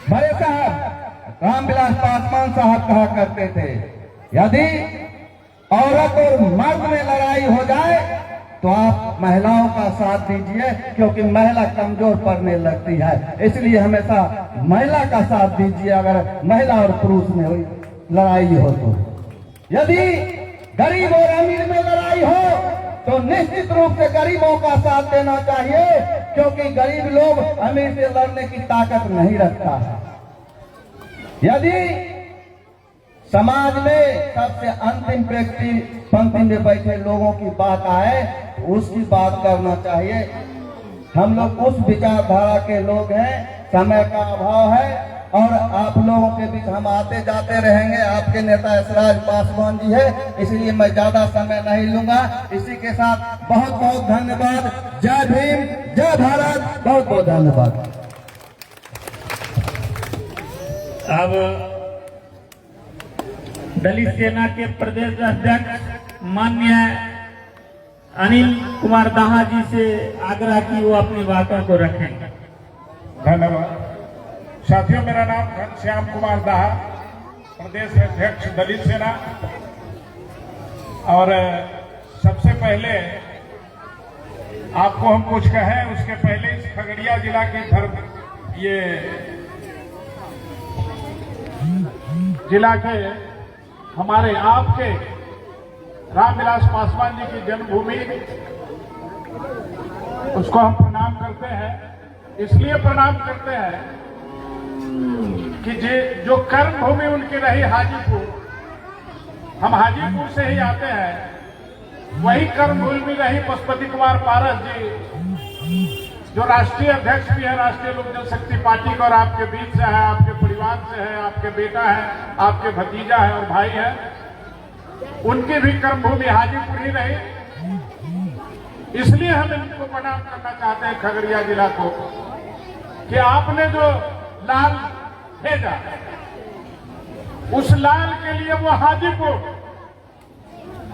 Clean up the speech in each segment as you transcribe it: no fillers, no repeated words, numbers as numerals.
बड़े साहब रामविलास पासवान साहब कहा करते थे, यदि औरत और मर्द में लड़ाई हो जाए तो आप महिलाओं का साथ दीजिए, क्योंकि महिला कमजोर पड़ने लगती है। इसलिए हमेशा महिला का साथ दीजिए अगर महिला और पुरुष में लड़ाई हो तो। यदि गरीब और अमीर में लड़ाई हो तो निश्चित रूप से गरीबों का साथ देना चाहिए, क्योंकि गरीब लोग अमीर से लड़ने की ताकत नहीं रखता है। यदि समाज में सबसे अंतिम व्यक्ति पंक्ति में बैठे लोगों की बात आए तो उसकी बात करना चाहिए। हम लोग उस विचारधारा के लोग हैं, समय का अभाव है और आप लोगों के बीच हम आते जाते रहेंगे। आपके नेता यशराज पासवान जी है, इसलिए मैं ज्यादा समय नहीं लूंगा। इसी के साथ बहुत बहुत धन्यवाद। जय भीम, जय भारत, बहुत बहुत धन्यवाद। अब दलित सेना के प्रदेश अध्यक्ष माननीय अनिल कुमार दाहा जी से आग्रह की वो अपनी बातों को रखें। धन्यवाद साथियों। मेरा नाम घनश्याम कुमार दाहा, प्रदेश अध्यक्ष दलित सेना। और सबसे पहले आपको हम कुछ कहें उसके पहले इस खगड़िया जिला के ये जिला के हमारे आपके रामविलास पासवान जी की जन्मभूमि, उसको हम प्रणाम करते हैं। इसलिए प्रणाम करते हैं कि जो कर्म भूमि उनकी रही हाजीपुर, हम हाजीपुर से ही आते हैं। वही कर्म भूमि रही पशुपति कुमार पारस जी, जो राष्ट्रीय अध्यक्ष भी है राष्ट्रीय लोक जनशक्ति पार्टी का, और आपके बीच से है, आपके परिवार से है, आपके बेटा है, आपके भतीजा है और भाई है। उनकी भी कर्मभूमि हाजीपुर ही रही। इसलिए हम इनको प्रणाम करना चाहते हैं खगड़िया जिला को कि आपने जो लाल भेजा, उस लाल के लिए वो हाजीपुर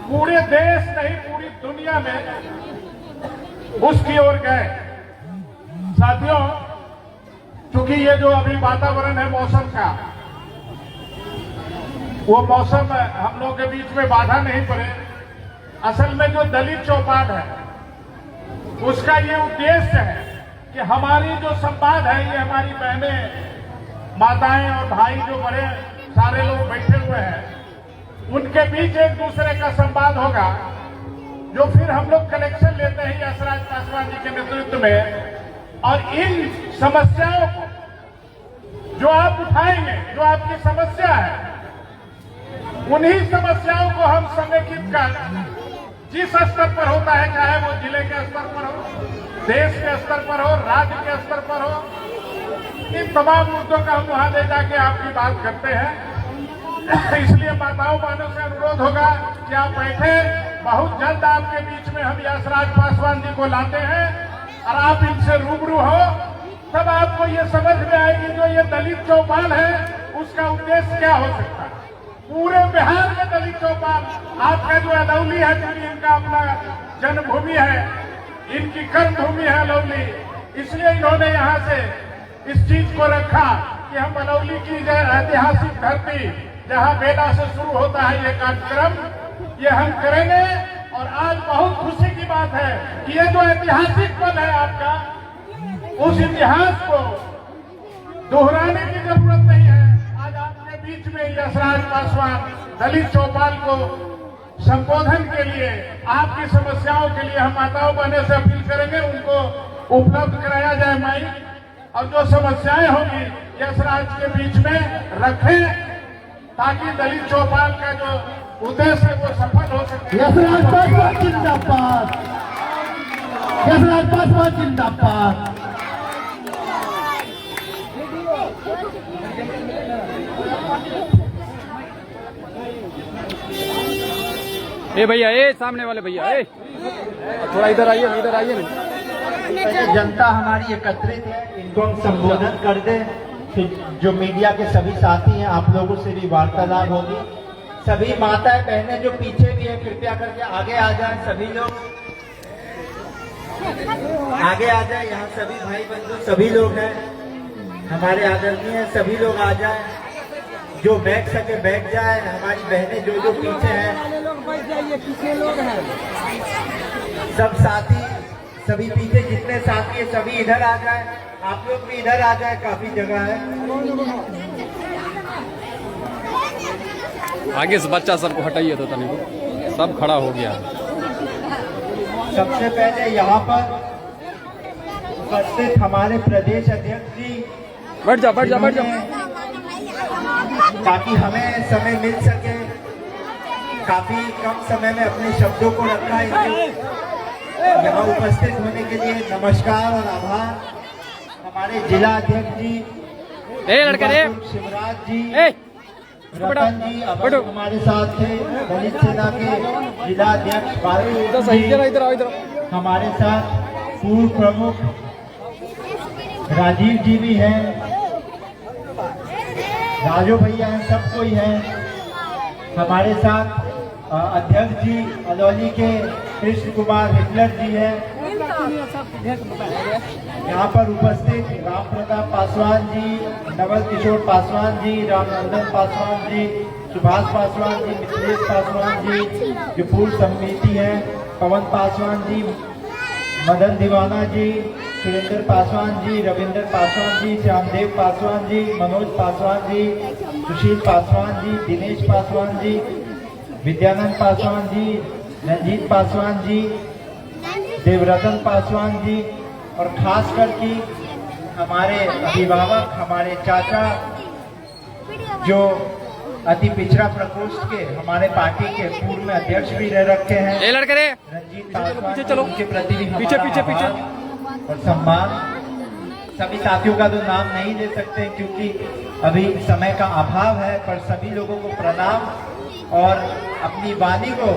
पूरे देश नहीं पूरी दुनिया में उसकी ओर गए। साथियों, चूंकि ये जो अभी वातावरण है मौसम का, वो मौसम हम लोग के बीच में बाधा नहीं पड़े। असल में जो दलित चौपाल है उसका ये उद्देश्य है कि हमारी जो संवाद है, ये हमारी बहनें, माताएं और भाई जो बड़े सारे लोग बैठे हुए हैं, उनके बीच एक दूसरे का संवाद होगा, जो फिर हम लोग कलेक्शन लेते हैं यशराज पासवान जी के नेतृत्व में। और इन समस्याओं को जो आप उठाएंगे, जो आपकी समस्या है, उन्हीं समस्याओं को हम समेकित कर जिस स्तर पर होता है, चाहे वो जिले के स्तर पर हो, देश के स्तर पर हो, राज्य के स्तर पर हो, इन तमाम मुद्दों का हम वहां ले जाके आपकी बात करते हैं। इसलिए माताओं बहनों से अनुरोध होगा कि आप बैठे, बहुत जल्द आपके बीच में हम यशराज पासवान जी को लाते हैं और आप इनसे रूबरू हो, तब आपको ये समझ में आएगी जो ये दलित चौपाल है उसका उद्देश्य क्या हो सकता है। पूरे बिहार में दलित चौपाल, आपका जो अलौली है, क्योंकि इनका अपना जन्मभूमि है, इनकी कर्मभूमि है अलौली, इसलिए इन्होंने यहाँ से इस चीज को रखा कि हम अलौली की ऐतिहासिक धरती, जहाँ बेला से शुरू होता है ये कार्यक्रम, ये हम करेंगे। और आज बहुत खुशी की बात है कि ये जो ऐतिहासिक पल है आपका, उस इतिहास को दोहराने की जरूरत नहीं है। आज आपके बीच में यशराज पासवान दलित चौपाल को संबोधन के लिए, आपकी समस्याओं के लिए हम माताओं बहनों से अपील करेंगे, उनको उपलब्ध कराया जाए माइक, और जो समस्याएं होंगी यशराज के बीच में रखें, ताकि दलित चौपाल का जो उद्देश्य है वो सफल हो सके। यशराज पासवान जिंदाबाद, यशराज पासवान जिंदाबाद। ए भैया, ए सामने वाले भैया, ए थोड़ा इधर आइए, इधर आइए ना। जनता हमारी एकत्रित है, इनको हम संबोधन कर दें। फिर जो मीडिया के सभी साथी हैं, आप लोगों से भी वार्तालाप होगी। सभी माताएं बहनें जो पीछे भी है, कृपया करके आगे आ जाएं। सभी लोग आगे आ जाए, यहाँ सभी भाई बंधु सभी लोग हैं। हमारे आदरणीय सभी लोग आ जाए, जो बैठ सके बैठ जाए। हमारी बहनें जो पीछे हैं, सब साथी सभी पीछे जितने साथी है सभी इधर आ जाए। आप लोग भी इधर आ जाए, काफी जगह है। आगे से बच्चा सबको हटाइए तो तनिक, सब खड़ा हो गया। सबसे पहले यहाँ पर उपस्थित हमारे प्रदेश अध्यक्ष जी, बैठ जा बैठ जा बैठ जा। ताकि हमें समय मिल सके, काफी कम समय में अपने शब्दों को रखा है। यहाँ उपस्थित होने के लिए नमस्कार और आभार। हमारे जिला अध्यक्ष जी लड़का रे शिवराज जी, रतन जी अब हमारे साथ थे। दलित सेना के जिला अध्यक्ष इधर आओ इधर। हमारे साथ पूर्व प्रमुख राजीव जी भी हैं, राजू भैया हैं, सब कोई है। हमारे साथ अध्यक्ष जी अलौली के कृष्ण कुमार हिटलर जी हैं। यहाँ पर उपस्थित राम प्रताप पासवान जी, नवल किशोर पासवान जी, रामनंदन पासवान जी, सुभाष पासवान जी, मिथिलेश पासवान जी, जो पूर्व समिति है, पवन पासवान जी, मदन दीवाना जी, सुरेंद्र पासवान जी, रविंद्र पासवान जी, श्यामदेव पासवान जी, मनोज पासवान जी, सुशील पासवान जी, दिनेश पासवान जी, विद्यानंद पासवान जी, रंजीत पासवान जी, देवरतन पासवान जी, और खास करके हमारे अभिभावक, हमारे चाचा जो अति पिछड़ा प्रकोष्ठ के हमारे पार्टी के पूर्व में अध्यक्ष भी रह रखे हैं, लड़के रे रंजीत पासवान, पीछे चलो, उनके प्रति भी पीछे हमारा पीछे पीछे आभार और सम्मान। सभी साथियों का तो नाम नहीं ले सकते क्योंकि अभी समय का अभाव है, पर सभी लोगों को प्रणाम। और अपनी वाणी को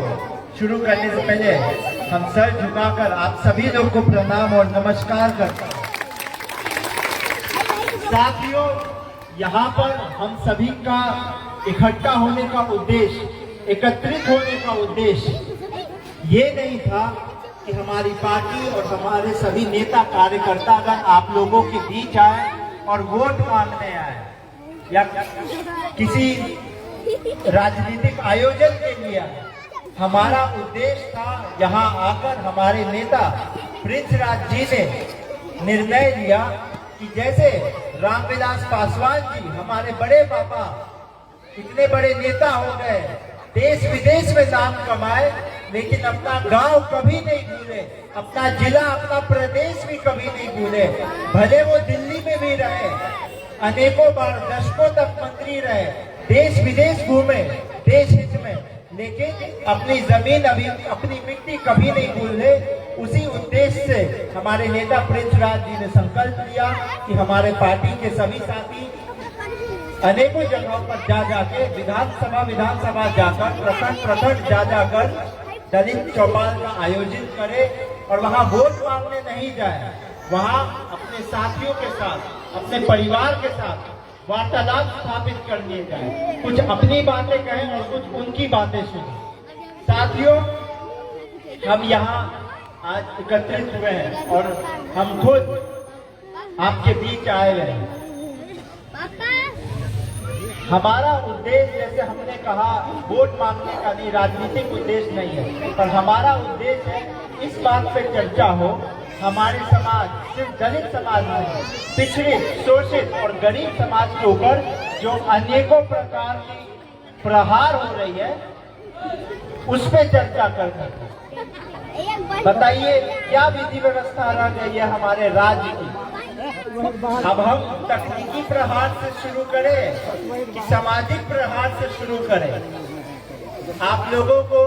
शुरू करने से पहले हम सर झुकाकर आप सभी लोग को प्रणाम और नमस्कार करते हैं। साथियों, यहाँ पर हम सभी का इकट्ठा होने का उद्देश्य, एकत्रित होने का उद्देश्य ये नहीं था कि हमारी पार्टी और हमारे सभी नेता कार्यकर्ता अगर आप लोगों के बीच आए और वोट मांगने आए या किसी राजनीतिक आयोजन के लिए आए। हमारा उद्देश्य था यहाँ आकर हमारे नेता प्रिंस राज जी ने निर्णय लिया कि जैसे रामविलास पासवान जी हमारे बड़े पापा इतने बड़े नेता हो गए, देश विदेश में नाम कमाए, लेकिन अपना गांव कभी नहीं भूले, अपना जिला, अपना प्रदेश भी कभी नहीं भूले। भले वो दिल्ली में भी रहे, अनेकों बार दशकों तक मंत्री रहे, देश विदेश घूमे देश हित में, लेकिन अपनी जमीन, अभी अपनी मिट्टी कभी नहीं भूले। उसी उद्देश्य से हमारे नेता प्रिंस राज जी ने संकल्प लिया कि हमारे पार्टी के सभी साथी अनेकों जगहों पर जा जाके विधानसभा जाकर प्रखंड जा जाकर दलित चौपाल का आयोजन करे और वहां वोट मांगने नहीं जाए, वहां अपने साथियों के साथ, अपने परिवार के साथ वार्तालाप स्थापित करने जाए, कुछ अपनी बातें कहें और कुछ उनकी बातें सुने। साथियों, हम यहाँ आज एकत्रित हुए हैं और हम खुद आपके बीच आए हुए हैं। हमारा उद्देश्य, जैसे हमने कहा, वोट मांगने का नहीं, राजनीतिक उद्देश्य नहीं है, पर हमारा उद्देश्य है इस बात पे चर्चा हो, हमारे समाज, सिर्फ दलित समाज नहीं, पिछड़े, शोषित और गरीब समाज के ऊपर जो अनेकों प्रकार की प्रहार हो रही है, उस पे चर्चा करनी। बताइए क्या विधि व्यवस्था रह गई है हमारे राज्य की? अब हम तकनीकी प्रहार से शुरू करें कि सामाजिक प्रहार से शुरू करें? आप लोगों को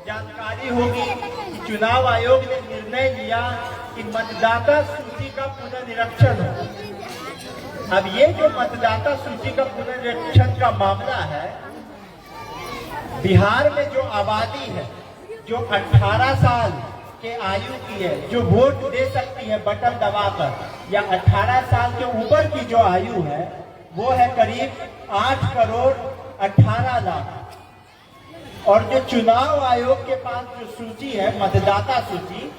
जानकारी होगी कि चुनाव आयोग ने निर्णय लिया कि मतदाता सूची का पुनर्निरीक्षण हो। अब ये जो मतदाता सूची का पुनर्निरीक्षण का मामला है, बिहार में जो आबादी है, जो 18 साल के आयु की है, जो वोट दे सकती है बटन दबाकर, या 18 साल के ऊपर की जो आयु है, वो है करीब 8 करोड़ 18 लाख। और जो चुनाव आयोग के पास जो सूची है, मतदाता सूची,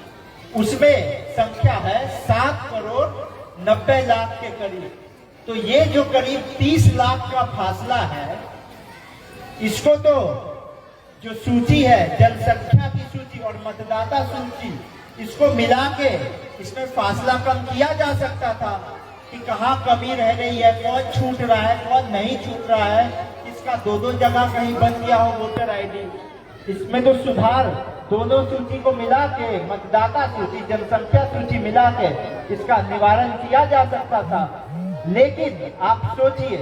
उसमें संख्या है 7 करोड़ 90 लाख के करीब। तो ये जो करीब 30 लाख का फासला है, इसको तो जो सूची है, जनसंख्या की सूची और मतदाता सूची, इसको मिला के इसमें फासला कम किया जा सकता था कि कहाँ कमी रह रही है, कौन छूट रहा है, कौन नहीं छूट रहा है, इसका दो जगह कहीं बन गया हो वोटर आईडी, इसमें तो सुधार दोनों सूची को मिला के, मतदाता सूची, जनसंख्या सूची मिला के इसका निवारण किया जा सकता था। लेकिन आप सोचिए,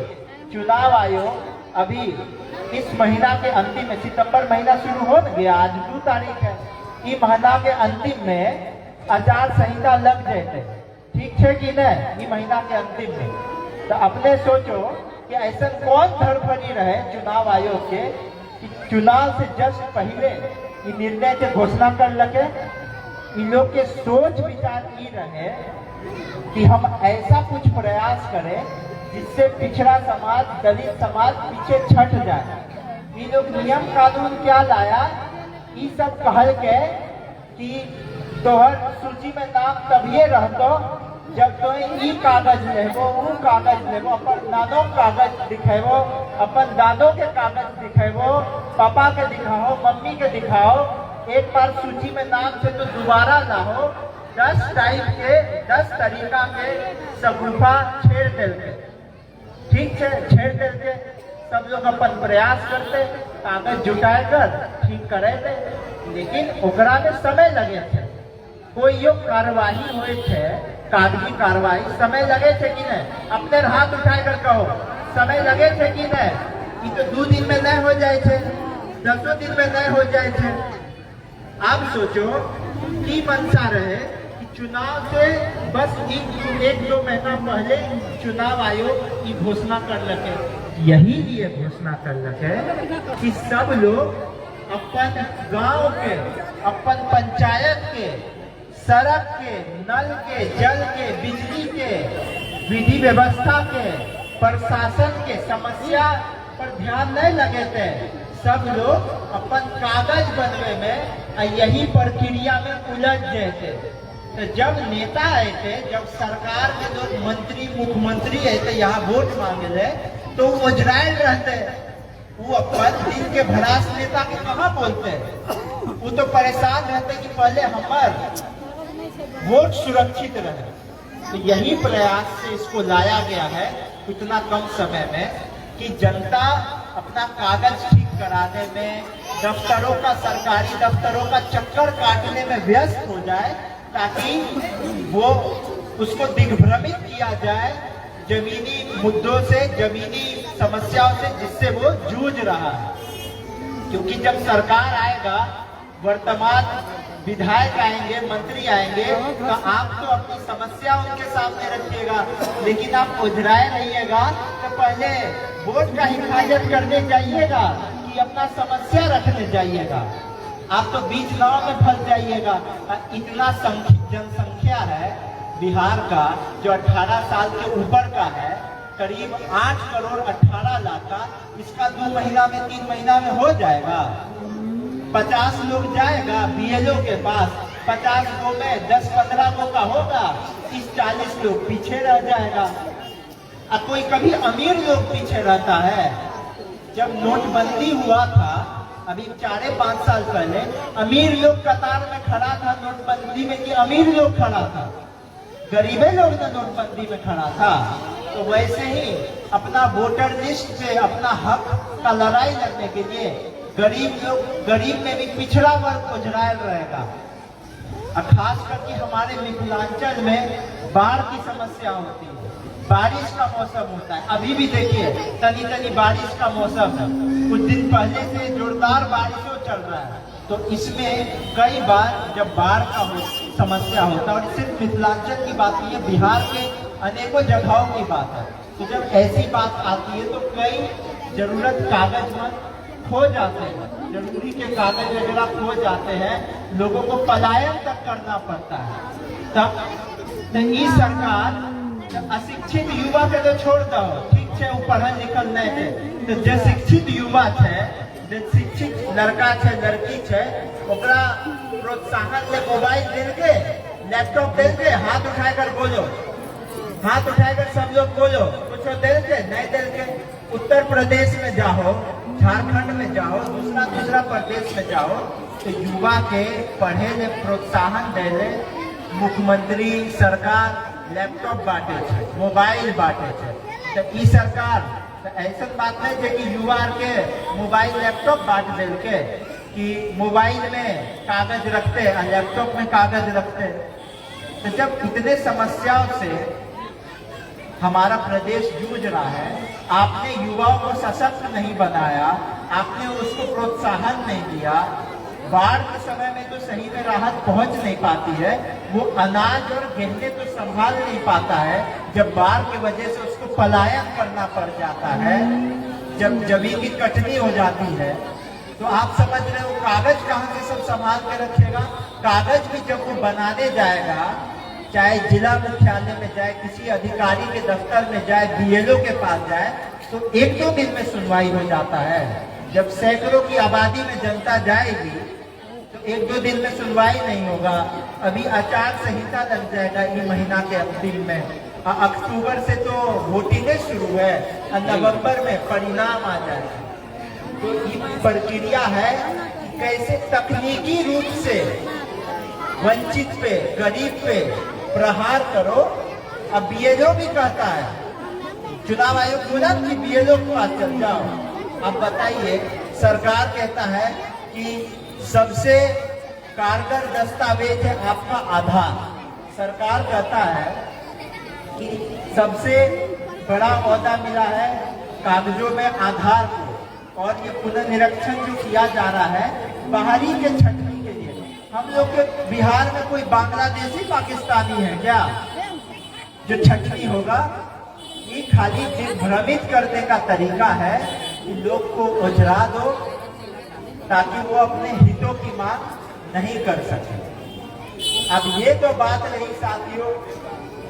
चुनाव आयोग अभी इस महीना के अंतिम में, सितंबर महीना शुरू हो गया, आज 2 तारीख है, इस महीना के अंतिम में आचार संहिता लग जाते, ठीक है कि नहीं, इस महीना के अंतिम में। तो अपने सोचो कि ऐसा कौन धड़फड़ी रहे चुनाव आयोग के कि चुनाव से जस्ट पहले ये निर्णय के घोषणा कर लगे। इन लोग के सोच विचार ये रहे कि हम ऐसा कुछ प्रयास करें जिससे पिछड़ा समाज, दलित समाज पीछे छट जाए। ये लोग नियम कानून क्या लाया, ये सब कहल के कि तोहर सूची में नाम तभिए रहतो जब तो ई कागज लेबो, वो कागज लेबो, अपन नानो कागज दिखेबो, अपन दादो के कागज दिखेबो, पापा के दिखाओ, मम्मी के दिखाओ, एक बार सूची में नाम से तो दोबारा लाओ। 10 टाइप के 10 तरीका के सगुफा छेड़ देते, ठीक है, छेड़ देते। सब लोग अपन प्रयास करते, कागज जुटाए कर ठीक करे थे, लेकिन ओकरा में समय लगे थे। कोई यो कार्यवाही हुए थे, कागजी कार्रवाई, समय लगे थे कि नहीं? अपने हाथ उठाए कर कहो, समय लगे थे कि नहीं? ये तो 2 दिन में नहीं हो जाए थे, 10 दिन में नहीं हो जाए थे। आप सोचो कि मंशा रहे कि चुनाव से बस 1-2 महीना पहले चुनाव आयोग की घोषणा कर लगे, यही लिए घोषणा कर लगे कि सब लोग अपन गांव के, अपन पंचायत के, सड़क के, नल के, जल के, बिजली के, विधि व्यवस्था के, प्रशासन के समस्या पर ध्यान नहीं लगे थे। सब लोग अपन कागज बनने में यही प्रक्रिया में उलझ गए थे। तो जब नेता आए थे, जब सरकार के जो मंत्री, मुख्यमंत्री आए थे यहाँ वोट मांगे थे, तो वो उजराइल रहते, वो अपन दिन के भड़ास नेता के कहाँ बोलते, वो तो परेशान रहते कि पहले हमारे वोट सुरक्षित रहे। तो यही प्रयास से इसको लाया गया है इतना कम समय में कि जनता अपना कागज ठीक कराने में, दफ्तरों का, सरकारी दफ्तरों का चक्कर काटने में व्यस्त हो जाए, ताकि वो उसको दिग्भ्रमित किया जाए जमीनी मुद्दों से, जमीनी समस्याओं से जिससे वो जूझ रहा है। क्योंकि जब सरकार आएगा, वर्तमान विधायक आएंगे, मंत्री आएंगे, तो आप तो अपनी समस्या उनके सामने रखिएगा, लेकिन आप उजराए रहिएगा तो पहले वोट का हिफाजत करने जाइएगा कि अपना समस्या रखने जाइएगा। आप तो बीच नाव में फंस जाइएगा। इतना जनसंख्या है बिहार का जो 18 साल के ऊपर का है, करीब 8 करोड़ 18 लाख का, इसका 2 महीना में 3 महीना में हो जाएगा। 50 लोग जाएगा बीएलओ के पास, 50 गो में 10-15 गो का होगा, 30-40 लोग पीछे रह जाएगा। अब कोई कभी अमीर लोग पीछे रहता है? जब नोटबंदी हुआ था अभी 4-5 साल पहले, अमीर लोग कतार में खड़ा था नोटबंदी में कि अमीर लोग खड़ा था? गरीबे लोग तो नोटबंदी में खड़ा था। तो वैसे ही अपना वोटर लिस्ट पे अपना हक का लड़ाई लड़ने के लिए गरीब में भी पिछड़ा वर्ग उजरायल रहेगा। खास करके हमारे मिथिलांचल में बाढ़ की समस्या होती है, बारिश का मौसम होता है। अभी भी देखिए तनी बारिश का मौसम है, कुछ दिन पहले से जोरदार बारिशों चल रहा है। तो इसमें कई बार जब बाढ़ का समस्या होता है, और सिर्फ मिथिलांचल की बात नहीं है, बिहार के अनेकों जगहों की बात है। तो जब ऐसी बात आती है तो कई जरूरत कागज में खो जाते हैं, जरूरी के कागज वगैरह खो जाते हैं, लोगों को पलायन तक करना पड़ता है। तब ये सरकार अशिक्षित युवा के तो छोड़ दो, ठीक है, वो पढ़ल लिखल नहीं थे, तो जो शिक्षित युवा है, जो शिक्षित लड़का है, लड़की है, ओकरा प्रोत्साहन ले मोबाइल देके, लैपटॉप देके, हाथ उठाकर बोलो हाथ उठाकर सब लोग बोलो, कुछ दिल के नहीं दिल के। उत्तर प्रदेश में जाओ, झारखंड में जाओ, दूसरा प्रदेश में जाओ तो युवा के पढ़े ले प्रोत्साहन दे ले मुख्यमंत्री सरकार लैपटॉप बांटे छे, मोबाइल बांटे छे। तो ई सरकार तो ऐसा बात नहीं है कि युवा के मोबाइल लैपटॉप बांट दे के कि मोबाइल में कागज रखते और लैपटॉप में कागज रखते। तो जब इतने समस्याओं से हमारा प्रदेश जूझ रहा है, आपने युवाओं को सशक्त नहीं बनाया, आपने उसको प्रोत्साहन नहीं दिया, बाढ़ के समय में तो सही में राहत पहुंच नहीं पाती है, वो अनाज और गेहूं तो संभाल नहीं पाता है, जब बाढ़ की वजह से उसको पलायन करना पड़ जाता है, जब जमीन की कटनी हो जाती है, तो आप समझ रहे हो कागज कहाँ से सब संभाल के रखेगा। कागज भी जब वो बनाने जाएगा, चाहे जिला मुख्यालय में जाए, किसी अधिकारी के दफ्तर में जाए, बीएलओ के पास जाए, तो 1-2 दिन में सुनवाई हो जाता है। जब सैकड़ों की आबादी में जनता जाएगी तो 1-2 दिन में सुनवाई नहीं होगा। अभी आचार संहिता लग जाएगा इस महीना के अंतिम में, अक्टूबर से तो वोटिंग शुरू है और नवंबर में परिणाम आ जाएगा। तो ये प्रक्रिया है कि कैसे तकनीकी रूप से वंचित पे, गरीब पे प्रहार करो। अब बीएलओ भी कहता है, चुनाव आयोग बोला कि बीएलओ के पास चल जाओ। अब बताइए, सरकार कहता है कि सबसे कारगर दस्तावेज है आपका आधार। सरकार कहता है कि सबसे बड़ा ओहदा मिला है कागजों में आधार को, और ये पुनर्निरीक्षण जो किया जा रहा है बाहरी के छटनी के लिए। हम लोग के बिहार में कोई बांग्लादेशी पाकिस्तानी है क्या जो छटनी होगा? ये खाली भ्रमित करने का तरीका है कि लोग को उजरा दो ताकि वो अपने हितों की मांग नहीं कर सके। अब ये तो बात रही साथियों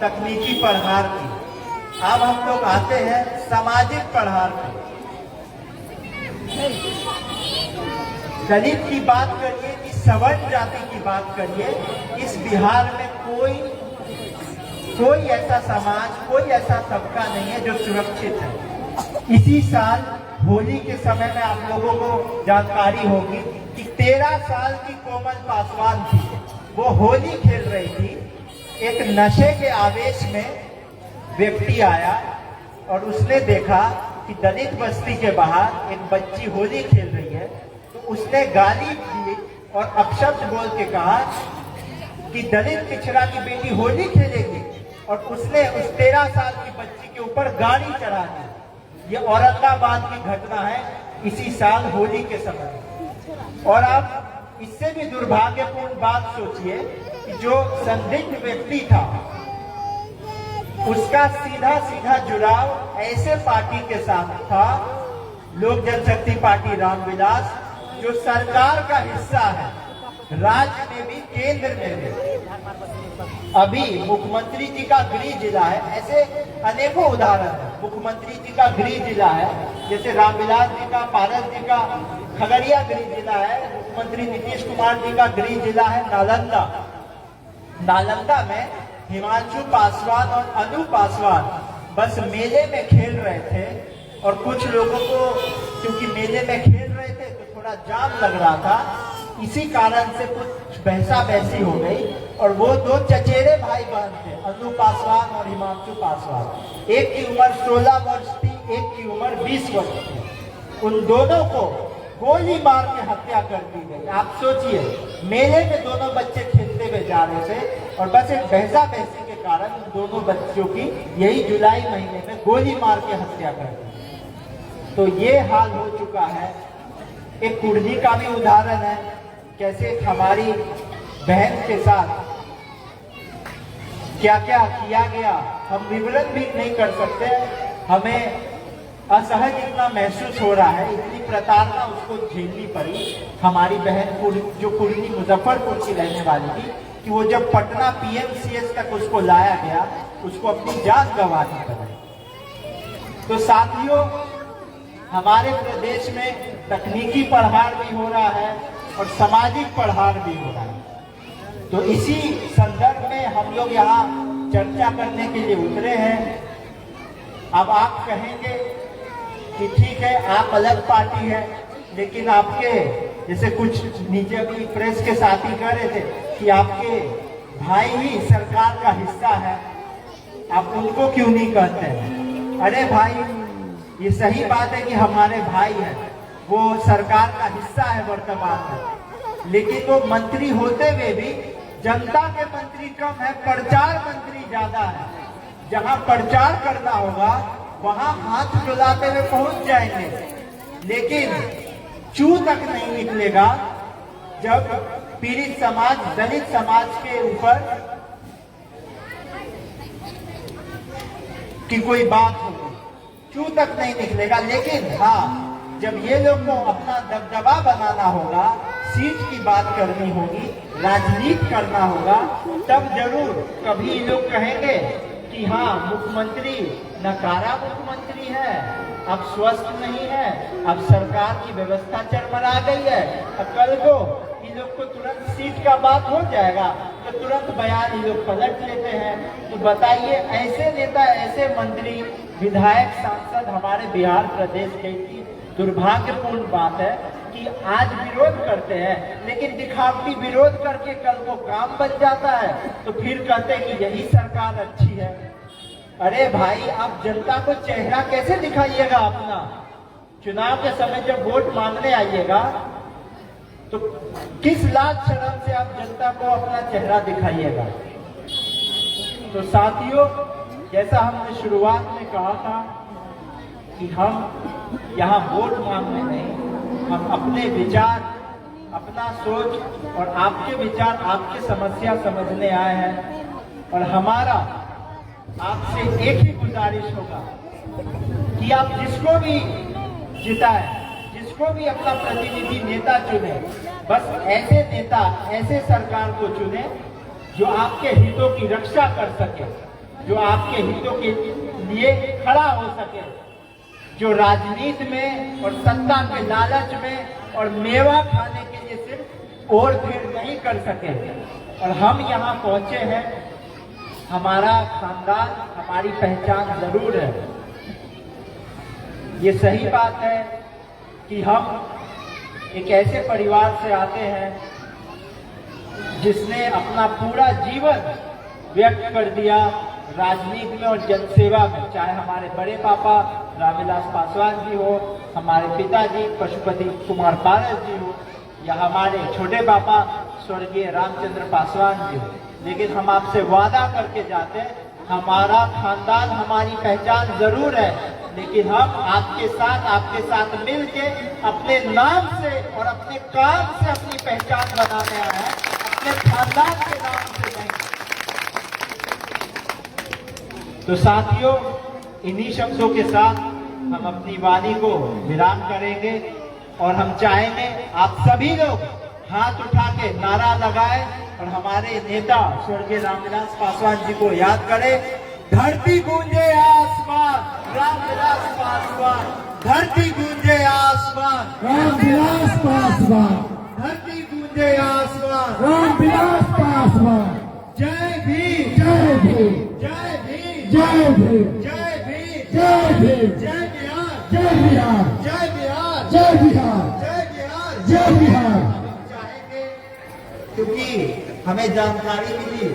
तकनीकी प्रहार की। अब हम लोग आते हैं सामाजिक प्रहार की। दलित की बात करिए कि सवर्ण जाति की बात करिए, इस बिहार में कोई ऐसा समाज, कोई ऐसा तबका नहीं है जो सुरक्षित है। इसी साल होली के समय में आप लोगों को जानकारी होगी कि 13 साल की कोमल पासवान थी, वो होली खेल रही थी। एक नशे के आवेश में व्यक्ति आया और उसने देखा कि दलित बस्ती के बाहर एक बच्ची होली खेल रही है, तो उसने गाली दी और अपशब्द बोल के कहा कि दलित पिछड़ा की बेटी होली खेलेगी, और उसने उस 13 साल की बच्ची के ऊपर गाड़ी चढ़ा दी। ये औरंगाबाद की घटना है इसी साल होली के समय। और आप इससे भी दुर्भाग्यपूर्ण बात सोचिए कि जो संदिग्ध व्यक्ति था उसका सीधा जुड़ाव ऐसे पार्टी के साथ था, लोक जनशक्ति पार्टी रामविलास, जो सरकार का हिस्सा है, राज्य में भी केंद्र में भी। अभी मुख्यमंत्री जी का गृह जिला है, ऐसे अनेकों उदाहरण है। मुख्यमंत्री जी का गृह जिला है, जैसे रामविलास जी का, पारस जी का खगड़िया गृह जिला है। मुख्यमंत्री नीतीश कुमार जी का गृह जिला है नालंदा। नालंदा में हिमांशु पासवान और अनु पासवान बस मेले में खेल रहे थे, और कुछ लोगों को क्योंकि मेले में खेल रहे थे तो थोड़ा जाम लग रहा था, इसी कारण से कुछ बहसा बहसी हो गई। और वो 2 चचेरे भाई बहन थे, अनु पासवान और हिमांशु पासवान। एक की उम्र 16 वर्ष थी, एक की उम्र 20 वर्ष थी। उन दोनों को गोली मार के हत्या कर दी गई। आप सोचिए, मेले में दोनों बच्चे खेलते हुए जा रहे थे और बस एक बहसा बहसी के कारण उन दोनों बच्चों की यही जुलाई महीने में गोली मार के हत्या कर दी। तो ये हाल हो चुका है। एक कुर्जी का भी उदाहरण है, कैसे हमारी बहन के साथ क्या क्या किया गया हम विवरण भी नहीं कर सकते। हमें असहज इतना महसूस हो रहा है, इतनी प्रताड़ना उसको झेलनी पड़ी। हमारी बहन जो कुर्जी मुजफ्फरपुर की रहने वाली थी, कि वो जब पटना पीएमसीएच तक उसको लाया गया, उसको अपनी जान गंवानी पड़ी। तो साथियों, हमारे प्रदेश में तकनीकी प्रहार भी हो रहा है और सामाजिक प्रहार भी हो रहा है। तो इसी संदर्भ में हम लोग यहाँ चर्चा करने के लिए उतरे हैं। अब आप कहेंगे कि ठीक है, आप अलग पार्टी है, लेकिन आपके जैसे कुछ नीचे अभी प्रेस के साथी कह रहे थे कि आपके भाई ही सरकार का हिस्सा है, आप उनको क्यों नहीं कहते हैं? अरे भाई, ये सही बात है कि हमारे भाई है, वो सरकार का हिस्सा है वर्तमान में, लेकिन वो मंत्री होते हुए भी जनता के मंत्री कम है, प्रचार मंत्री ज्यादा है। जहां प्रचार करना होगा वहां हाथ डुलाते हुए पहुंच जाएंगे, लेकिन चू तक नहीं निकलेगा जब पीड़ित समाज, दलित समाज के ऊपर की कोई बात होगी, चू तक नहीं निकलेगा। लेकिन हाँ, जब ये लोग को अपना दबदबा बनाना होगा, सीट की बात करनी होगी, राजनीति करना होगा, तब जरूर कभी लोग कहेंगे कि हाँ, मुख्यमंत्री नकारा मुख्यमंत्री है, अब स्वस्थ नहीं है, अब सरकार की व्यवस्था चरमरा गई है। अब कल को इन लोग को तुरंत सीट का बात हो जाएगा तो तुरंत बयान इन लोग पलट लेते हैं। तो बताइए, ऐसे नेता, ऐसे मंत्री, विधायक, सांसद हमारे बिहार प्रदेश के की दुर्भाग्यपूर्ण बात है कि आज विरोध करते हैं, लेकिन दिखावटी विरोध करके कल को काम बन जाता है तो फिर कहते हैं कि यही सरकार अच्छी है। अरे भाई, आप जनता को चेहरा कैसे दिखाइएगा अपना? चुनाव के समय जब वोट मांगने आइएगा तो किस लाज शर्म से आप जनता को अपना चेहरा दिखाइएगा? तो साथियों, जैसा हमने शुरुआत में कहा था कि हम यहाँ वोट मांगने नहीं, हम अपने विचार, अपना सोच और आपके विचार, आपकी समस्या समझने आए हैं। और हमारा आपसे एक ही गुजारिश होगा कि आप जिसको भी जिताए, जिसको भी अपना प्रतिनिधि नेता चुने, बस ऐसे नेता, ऐसे सरकार को चुने जो आपके हितों की रक्षा कर सके, जो आपके हितों के लिए खड़ा हो सके, जो राजनीति में और सत्ता के लालच में और मेवा खाने के लिए सिर्फ और फिर नहीं कर सके। और हम यहाँ पहुंचे हैं, हमारा खानदान, हमारी पहचान जरूर है। ये सही बात है कि हम एक ऐसे परिवार से आते हैं जिसने अपना पूरा जीवन व्यक्त कर दिया राजनीति में और जनसेवा में, चाहे हमारे बड़े पापा रामविलास पासवान जी हो, हमारे पिताजी पशुपति कुमार पारस जी हो, या हमारे छोटे पापा स्वर्गीय रामचंद्र पासवान जी हो। लेकिन हम आपसे वादा करके जाते हैं, हमारा खानदान, हमारी पहचान जरूर है, लेकिन हम आपके साथ मिलके अपने नाम से और अपने काम से अपनी पहचान बनाने आए हैं, अपने खानदान के नाम से नहीं। तो साथियों, इन्हीं शब्दों के साथ हम अपनी वाणी को विराम करेंगे और हम चाहेंगे आप सभी लोग हाथ उठा के नारा लगाए और हमारे नेता स्वर्गीय रामविलास पासवान जी को याद करें। धरती गूंजे आसमान, रामविलास पासवान, धरती गूंजे आसमान, रामविलास पासवान, धरती गूंजे आसमान, रामविलास पासवान। जय भीम, जय भीम, जय भीम, जय भीम, जय भीम, जय भीम, जय बिहार, जय बिहार, जय बिहार, जय बिहार, जय बिहार, जय बिहार। चाहेंगे, क्योंकि हमें जानकारी मिली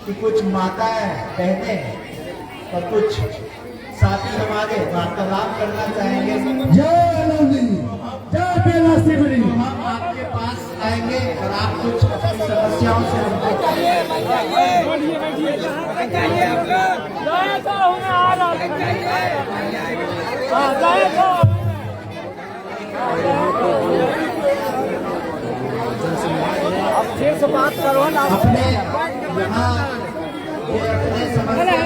कि कुछ माताएं, बहनें और कुछ साथी हमारे वार्तालाप करना चाहेंगे। जय नंदी, जय बेला सिमरी। तो हम आपके पास आएंगे और आप कुछ अपनी समस्याओं से हमको फिर से बात करो ना। अपने यहाँ ये अपने समस्या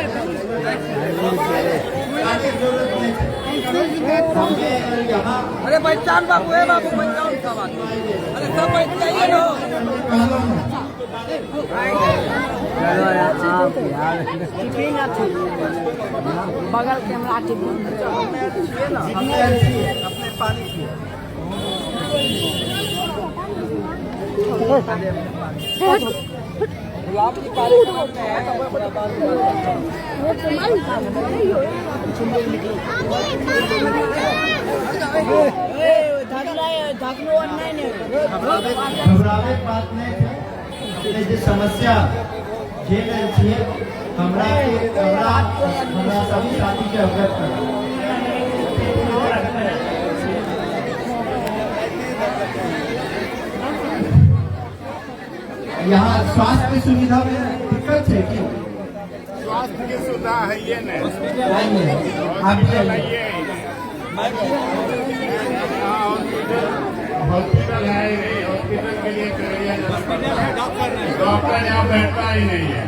आगे जरूरत नहीं हमें यहाँ अरे पहचान बाबू है, बाबू पहचान का बात। अरे सब चाहिए नो बगल के हम लाठी अपने पानी पिए। घबरावे बात नहीं है अपने जो समस्या जे छिए हमरा सभी साथी के अवगत करें। यहाँ स्वास्थ्य की सुविधा में दिक्कत है कि स्वास्थ्य की सुविधा है ये नहीं आप हॉस्पिटल है ही नहीं, हॉस्पिटल के लिए डॉक्टर यहाँ बैठता ही नहीं है।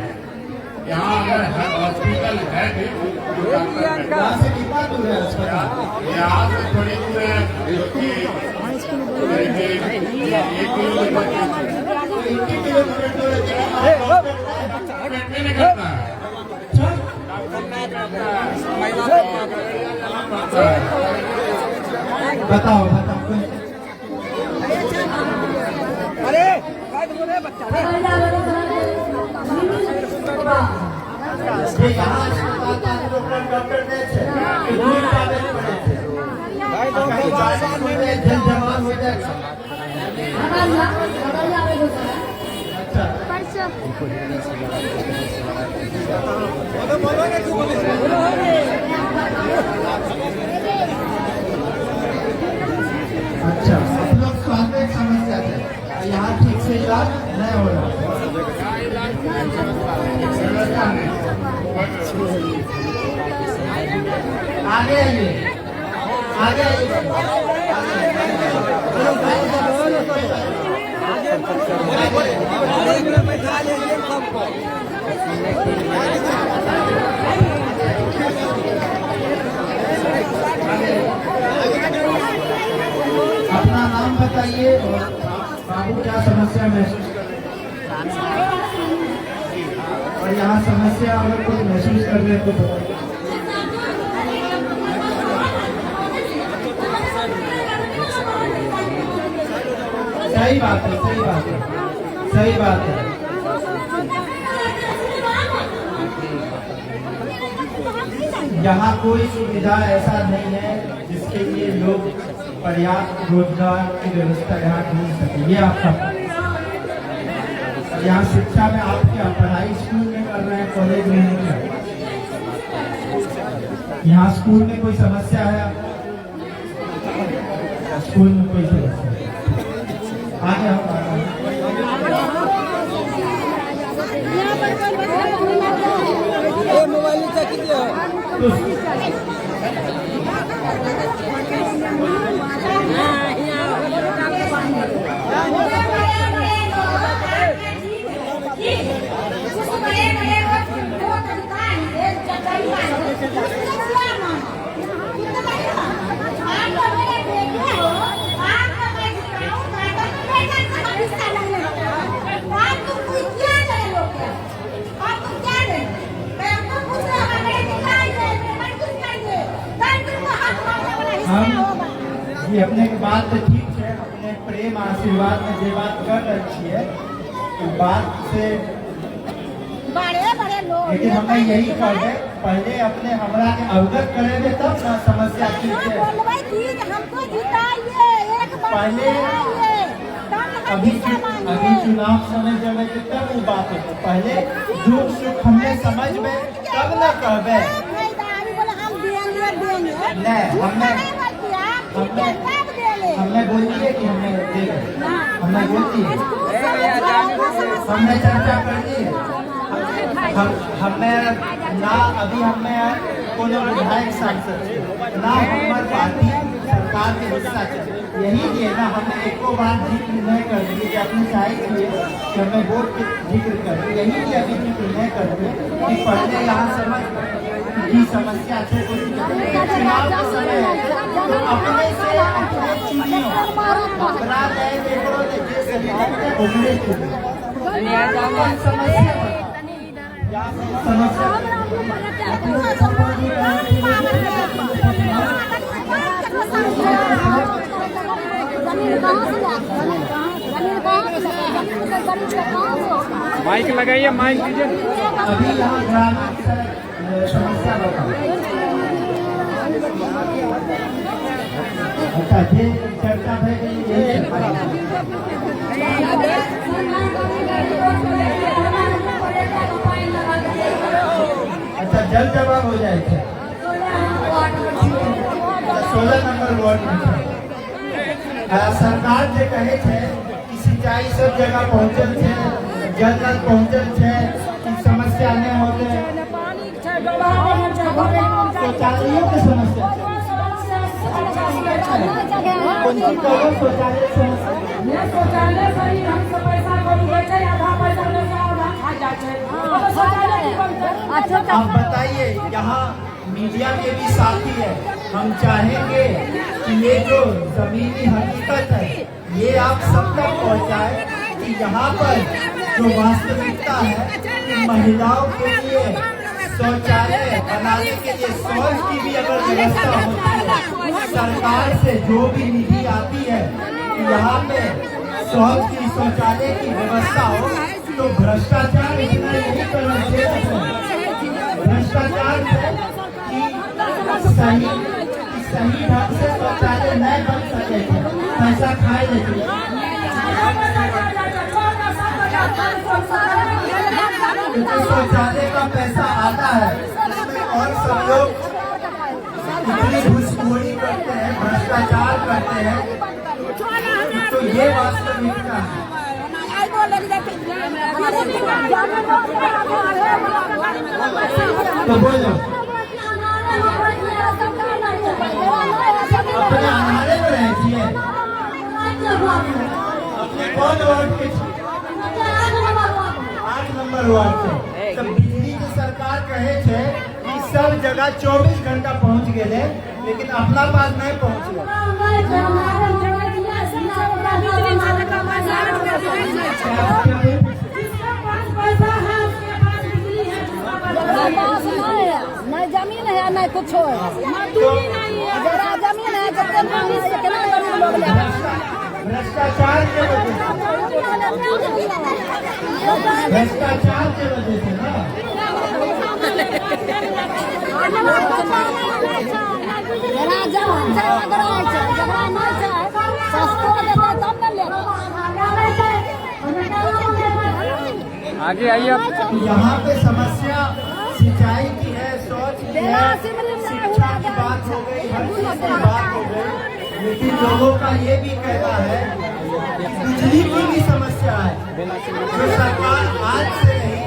यहाँ अगर हॉस्पिटल है भी तो डॉक्टर बैठता यहाँ से कितना दूर है अस्पताल? है। यहाँ से थोड़ी दूर है जो कि 1 किलोमीटर 80 किलोमीटर दूर पेट में नहीं करता है। बताओ अरे काय बोले बच्चा ये यहाँ अस्पताल का डॉक्टर ने दूर कागज पड़े थे कहीं बारिश हो जाए जल जमाव हो जाएगा। अच्छा अच्छा आप लोग स्वास्थ्य समस्या थे यहाँ ठीक से इलाज नहीं हो रहा। आगे आइए आगे अपना नाम बताइए और बाबू क्या समस्या महसूस कर रहे हैं और यहाँ समस्या अगर कोई महसूस कर रहे हैं तो बताइए। सही बात है सही बात है सही बात है। यहाँ कोई सुविधा ऐसा नहीं है जिसके लिए लोग पर्याप्त रोजगार की व्यवस्था यहाँ ढूंढ सके। ये आपका यहाँ शिक्षा में आप क्या पढ़ाई स्कूल में कर रहे हैं कॉलेज में नहीं कर रहे। यहाँ स्कूल में कोई समस्या है स्कूल में कोई समस्या आगे हम मोबाइल किती हम ये अपने के बात तो ठीक है अपने प्रेम आशीर्वाद में जो बात कर रही है बात से बड़े लोग लेकिन हमें यही कर पहले अपने हमरा के अवगत करेंगे तब ना समस्या ठीक है। हमको जिताइए एक बार पहले अभी चुनाव समय जब है तब वो बात है पहले दुख सुख हमने समझ में तब न कहबे हमने बोलिए कि हमने बोलती है हमने चर्चा कर दी हमें ना अभी हमें कोनो विधायक सांसद ना हमारी पार्टी सरकार के हिस्सा यही लिए ना हमने एको बार जिक्र नहीं कर दी कि अपनी साइड लिए कि हमें वोट के जिक्र कर दी यही लिए अभी जिक्र नहीं कर दी कि पहले यहाँ समझ की समस्या से चुनाव का समय है तो अपने से अपने चुनियो अपना नए देखो समस्या जमीन कहाँ से माइक लगाइए, माइक दीजिए। अभी यहाँ ग्रामीण समस्या बताओ। अच्छा, ये चर्चा है कि अच्छा जल जवाब हो जाए छै 16 नंबर वार्ड में सरकार जे कहे छै कि सिंचाई सब जगह पहुंचल छै, जल नल पहुंचल छै, समस्या नहीं होते, शौचालयों की समस्या आप बताइए। यहाँ मीडिया के भी साथी है, हम चाहेंगे कि ये जो जमीनी हकीकत है ये आप सब तक पहुँचाए कि यहाँ पर जो वास्तविकता है कि महिलाओं के लिए शौचालय बनाने के लिए शौच की भी अगर व्यवस्था होती है, सरकार से जो भी निधि आती है यहाँ पे शौच की शौचालय की व्यवस्था हो, तो भ्रष्टाचार इतना नहीं करना चाहिए। भ्रष्टाचार की सही ढंग से शौचालय नहीं बन सके, पैसा खाए लेते शौचालय का पैसा आता है और सब लोग इतनी घूसखोरी करते हैं, भ्रष्टाचार करते हैं, तो ये वास्तविकता है। तो बोलो अपने आने में रहती है, अपने कौन वार्ड के 8 नंबर वार्ड से। तो बिजली की सरकार कहे थे कि सब जगह 24 घंटा पहुंच गए, लेकिन अपना पास नहीं पहुंच गए। नहीं जमीन है नहीं कुछ है, जमीन है भ्रष्टाचार के वजह से, भ्रष्टाचार के वजह से ना आगे आइए आप। यहाँ पे समस्या सिंचाई की है, शौच की है, शिक्षा की बात हो गई, हर चीज की बात हो गई, लेकिन लोगों का ये भी कहना है बिजली की भी समस्या है, जो सरकार आज से नहीं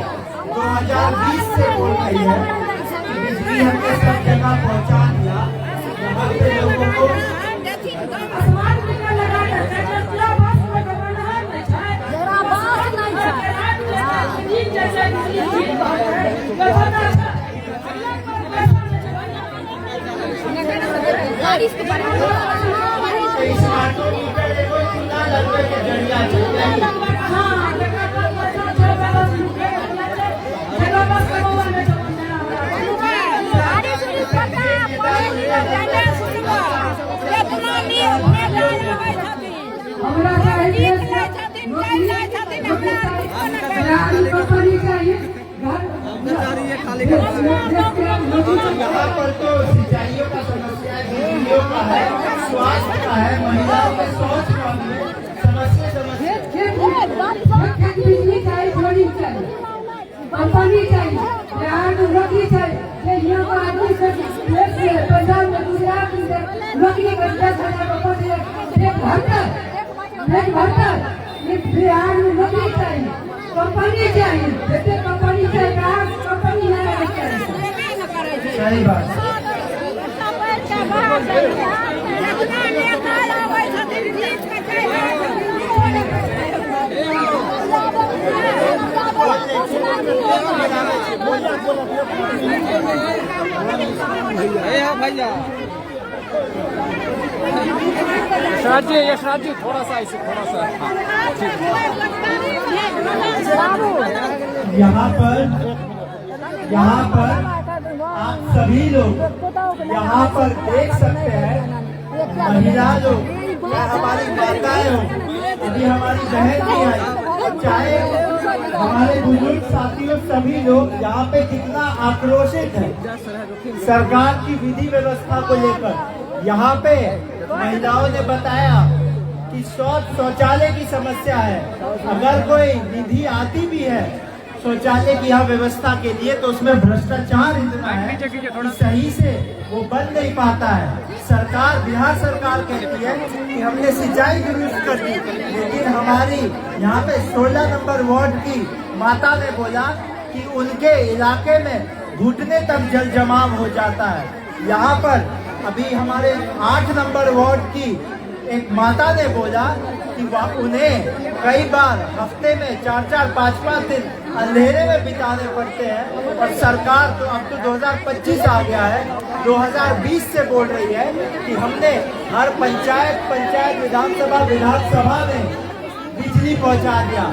2020 से बोल रही है कि बिजली हमने सब जगह पहुँचा दिया। यहाँ पे लोगों को यहाँ पर तो सिंचाइयों का समस्या है, बिजलियों का है, स्वास्थ्य का है, महिलाओं के शौच का है, समस्या बिजली चाहिए, थोड़ी चाहिए, कंपनी चाहिए, नौकरी चाहिए, यहाँ का आदमी पंजाब में गुजरात में नौकरी कर 10,000 बिहार में नौकरी चाहिए, कंपनी चाहिए, जैसे कंपनी चाहिए, कंपनी नहीं चाहिए। सही बात। भैया यशराज जी थोड़ा सा ऐसे थोड़ा सा यहाँ पर आप सभी लोग यहाँ पर देख सकते हैं, महिला लोग या हमारी माताएं हो, अभी हमारी बहन भी आई, चाहे हमारे बुजुर्ग साथियों सभी लोग यहाँ पे कितना आक्रोशित है सरकार की विधि व्यवस्था को लेकर। यहाँ पे महिलाओं ने बताया कि शौचालय की समस्या है। अगर कोई विधि आती भी है शौचालय की यहाँ व्यवस्था के लिए तो उसमें भ्रष्टाचार इतना है कि सही से वो बन नहीं पाता है। सरकार, बिहार सरकार कहती है कि हमने सिंचाई दुरुस्त कर दी, लेकिन हमारी यहाँ पे 16 नंबर वार्ड की माता ने बोला कि उनके इलाके में घुटने तक जल जमाव हो जाता है। यहाँ पर अभी हमारे 8 नंबर वार्ड की एक माता ने बोला कि उन्हें कई बार हफ्ते में 4-4, 5-5 दिन अंधेरे में बिताने पड़ते हैं। और सरकार तो अब तो 2025 आ गया है, 2020 से बोल रही है कि हमने हर पंचायत विधानसभा में बिजली पहुंचा दिया।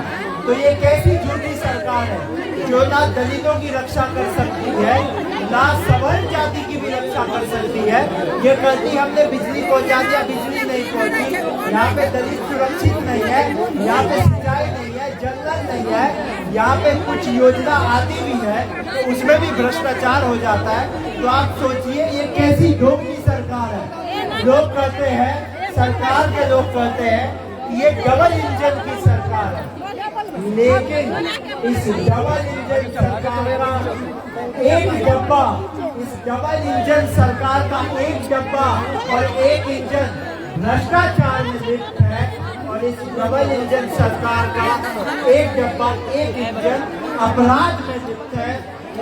तो ये कैसी झूठी सरकार है जो ना दलितों की रक्षा कर सकती है, ना सवर्ण जाति की भी रक्षा कर सकती है। ये कहती हमने बिजली पहुंचा दिया, बिजली नहीं पहुंची। यहाँ पे दलित सुरक्षित नहीं है, यहाँ पे सिंचाई नहीं है, जल नल नहीं है। यहाँ पे कुछ योजना आती भी है तो उसमें भी भ्रष्टाचार हो जाता है। तो आप सोचिए ये कैसी ढोंगी सरकार है। लोग कहते हैं, सरकार के लोग कहते हैं ये डबल इंजन की सरकार है, लेकिन इस डबल इंजन सरकार का एक डब्बा, इस डबल इंजन सरकार का एक डब्बा और एक इंजन भ्रष्टाचार में लिप्त है। और इस डबल इंजन सरकार का एक डब्बा, एक इंजन अपराध में लिप्त है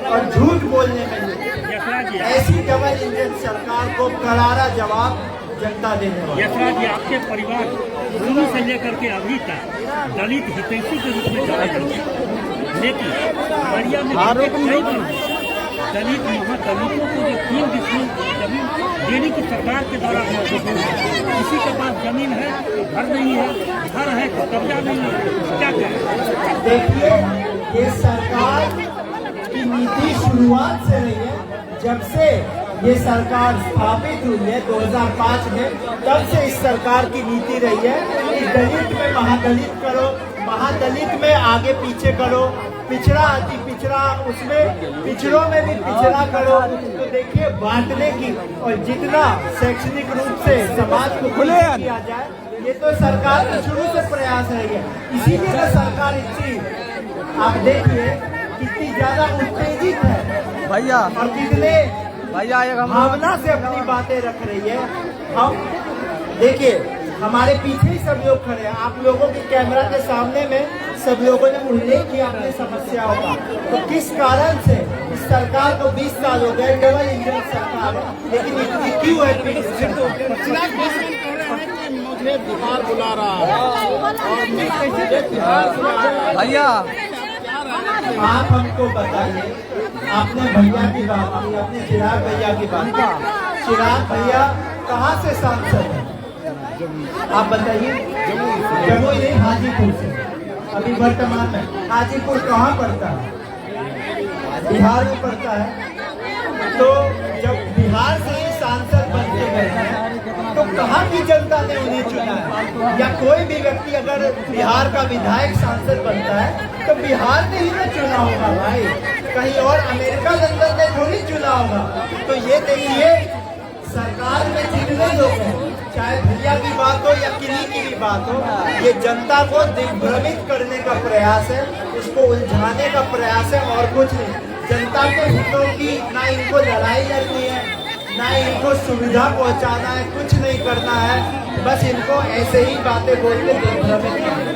और झूठ बोलने में लिप्त है। ऐसी डबल इंजन सरकार को करारा जवाब जनता देने वाली। यशराज जी, आपके परिवार शुरू से लेकर के अभी तक दलित हितैषी के रूप में जाना जाते हैं, लेकिन बड़िया में दलित महादलितों को जो 3 डिसमिल जमीन देने की सरकार के द्वारा किसी के पास जमीन है तो घर नहीं है, घर है तो कब्जा नहीं है, क्या करें? देखिए, ये सरकार की नीति शुरुआत से रही है। जब से ये सरकार स्थापित हुई है 2005 में, तब से इस सरकार की नीति रही है कि दलित में महादलित करो, महादलित में आगे पीछे करो, पिछड़ा अति पिछड़ा, उसमें पिछड़ों में भी पिछड़ा करो। तो देखिए, बांटने की और जितना शैक्षणिक रूप से समाज को खुले किया जाए, ये तो सरकार का शुरू से प्रयास रही है। इसीलिए तो सरकार इतनी, आप देखिए कितनी ज्यादा उत्तेजित है भैया, और कितने भावना से अपनी बातें रख रही है। हम देखिए, हमारे पीछे ही सब लोग खड़े हैं। आप लोगों के कैमरा के सामने में सब लोगों ने उल्लेख किया अपनी समस्याओं का। तो किस कारण से इस सरकार को 20 साल हो गए, डबल इंजन सरकार है, लेकिन इतनी क्यों है? मुझे बिहार बुला रहा है भैया, आप हमको बताइए, आपने भैया की बात की, आपने चिराग भैया की बात की। चिराग भैया कहाँ से सांसद है आप बताइए? जमुई नहीं, हाजीपुर से। अभी वर्तमान में हाजीपुर कहाँ पड़ता है? बिहार में पड़ता है। तो जब बिहार से ही सांसद बनते गए हैं तो कहाँ की जनता ने उन्हें चुना है? या कोई भी व्यक्ति अगर बिहार का विधायक सांसद बनता है तो बिहार ने ही ना चुना होगा भाई, कहीं और अमेरिका लंदन ने थोड़ी चुना होगा। तो ये देखिए, सरकार में जितने लोग हैं, चाहे भैया की बात हो या किन्हीं की भी बात हो, ये जनता को दिग्भ्रमित करने का प्रयास है, उसको उलझाने का प्रयास है और कुछ नहीं। जनता के हितों की ना इनको लड़ाई लड़नी है, ना इनको सुविधा पहुंचाना है, कुछ नहीं करना है। बस इनको ऐसे ही बातें बोल के दिग्भ्रमित करना।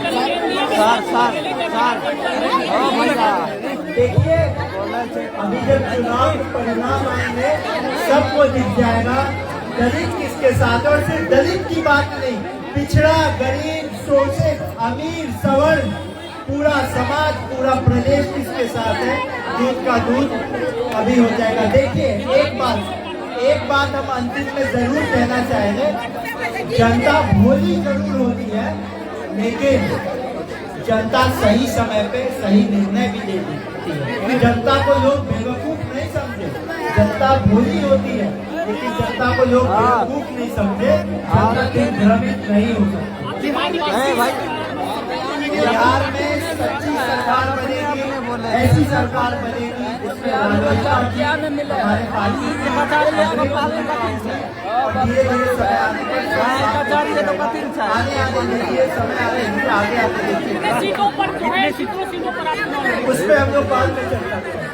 देखिए, अभी जब चुनाव के परिणाम आएंगे सबको दिख जाएगा दलित किसके साथ। और सिर्फ दलित की बात नहीं, पिछड़ा, गरीब, शोषित, अमीर, सवर्ण, पूरा समाज, पूरा प्रदेश किसके साथ है। दूध का दूध अभी हो जाएगा। देखिए, एक बात हम अंतिम में जरूर कहना चाहेंगे, जनता भोली जरूर होती है, लेकिन जनता सही समय पे सही निर्णय भी दे देती है। जनता को लोग बेवकूफ नहीं समझे, जनता भोली होती है, लेकिन जनता को लोग बेवकूफ नहीं समझे, जनता दिग्भ्रमित नहीं हो सकती। बिहार में सच्ची सरकार बनेगी, ऐसी सरकार बनेगी जिसमें हमारे पार्टी के धीरे धीरे समय आने देखिए समय आ रहे हैं आगे आगे देखिए उस पर हम लोग बाद में चर्चा करेंगे।